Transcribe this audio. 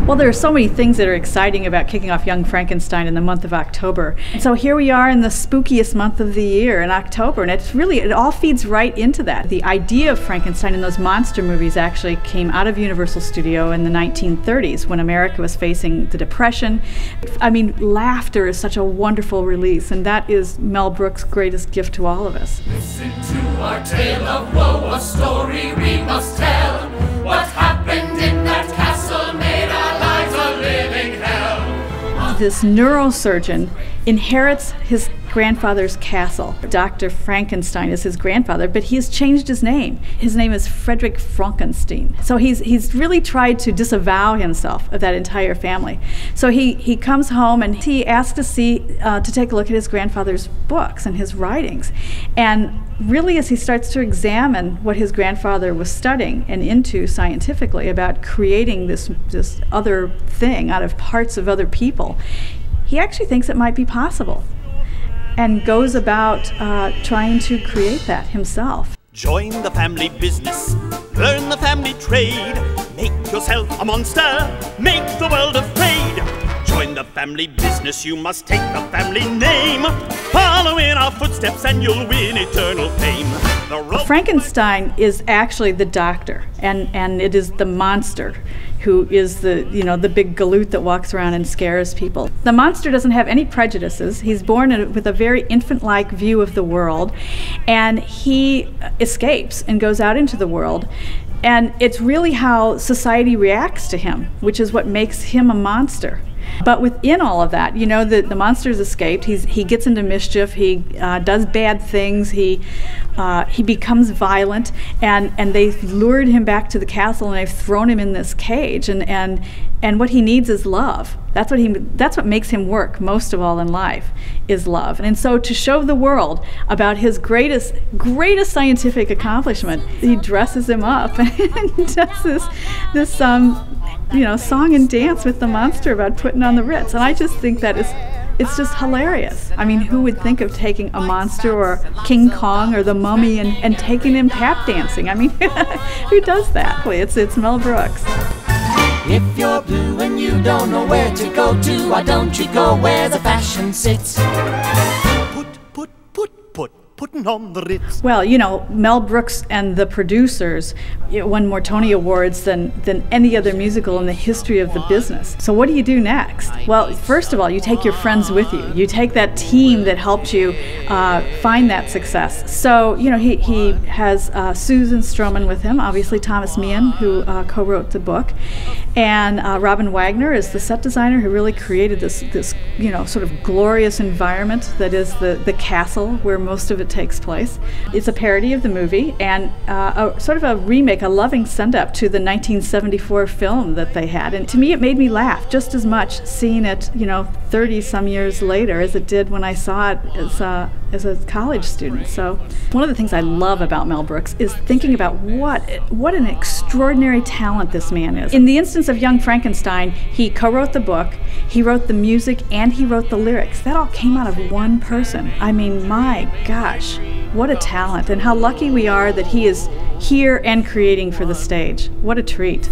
Well, there are so many things that are exciting about kicking off Young Frankenstein in the month of October. And so here we are in the spookiest month of the year, in October, and it all feeds right into that. The idea of Frankenstein and those monster movies actually came out of Universal Studio in the 1930s when America was facing the Depression. I mean, laughter is such a wonderful release, and that is Mel Brooks' greatest gift to all of us. Listen to our tale of woe, a story we must tell. What happened in that castle made our lives a living hell. This neurosurgeon inherits his grandfather's castle. Dr. Frankenstein is his grandfather, but he has changed his name. His name is Frederick Frankenstein. So he's really tried to disavow himself of that entire family. So he comes home and he asks to take a look at his grandfather's books and his writings. And really, as he starts to examine what his grandfather was studying and into scientifically about creating this other thing out of parts of other people, he actually thinks it might be possible and goes about trying to create that himself. Join the family business, learn the family trade, make yourself a monster, make the world afraid. Join the family business, you must take the family name. Follow in our footsteps and you'll win eternal fame. Frankenstein is actually the doctor, and it is the monster who is the big galoot that walks around and scares people. The monster doesn't have any prejudices. He's born with a very infant-like view of the world, and he escapes and goes out into the world. And it's really how society reacts to him, which is what makes him a monster. But within all of that, the monster's escaped. He gets into mischief. He does bad things. He becomes violent, and they've lured him back to the castle and they've thrown him in this cage. And what he needs is love. That's what makes him work most of all in life, is love. And so to show the world about his greatest scientific accomplishment, he dresses him up and does this song and dance with the monster about putting on the Ritz. And I just think it's just hilarious. I mean, who would think of taking a monster or King Kong or the Mummy and taking him tap dancing? I mean, who does that? It's Mel Brooks. If you're blue and you don't know where to go to, why don't you go where the fashion sits? Putting on the Ritz. Well, Mel Brooks and the producers won more Tony Awards than any other musical in the history of the business. So what do you do next? Well, first of all, you take your friends with you. You take that team that helped you find that success. So, he has Susan Stroman with him, obviously Thomas Meehan, who co-wrote the book, and Robin Wagner is the set designer who really created this sort of glorious environment that is the castle where most of it takes place. It's a parody of the movie and sort of a remake, a loving send-up to the 1974 film that they had. And to me, it made me laugh just as much seeing it, 30-some years later as it did when I saw it as a college student. So one of the things I love about Mel Brooks is thinking about what an extraordinary talent this man is. In the instance of Young Frankenstein, he co-wrote the book, he wrote the music, and he wrote the lyrics. That all came out of one person. I mean, my gosh, what a talent, and how lucky we are that he is here and creating for the stage. What a treat.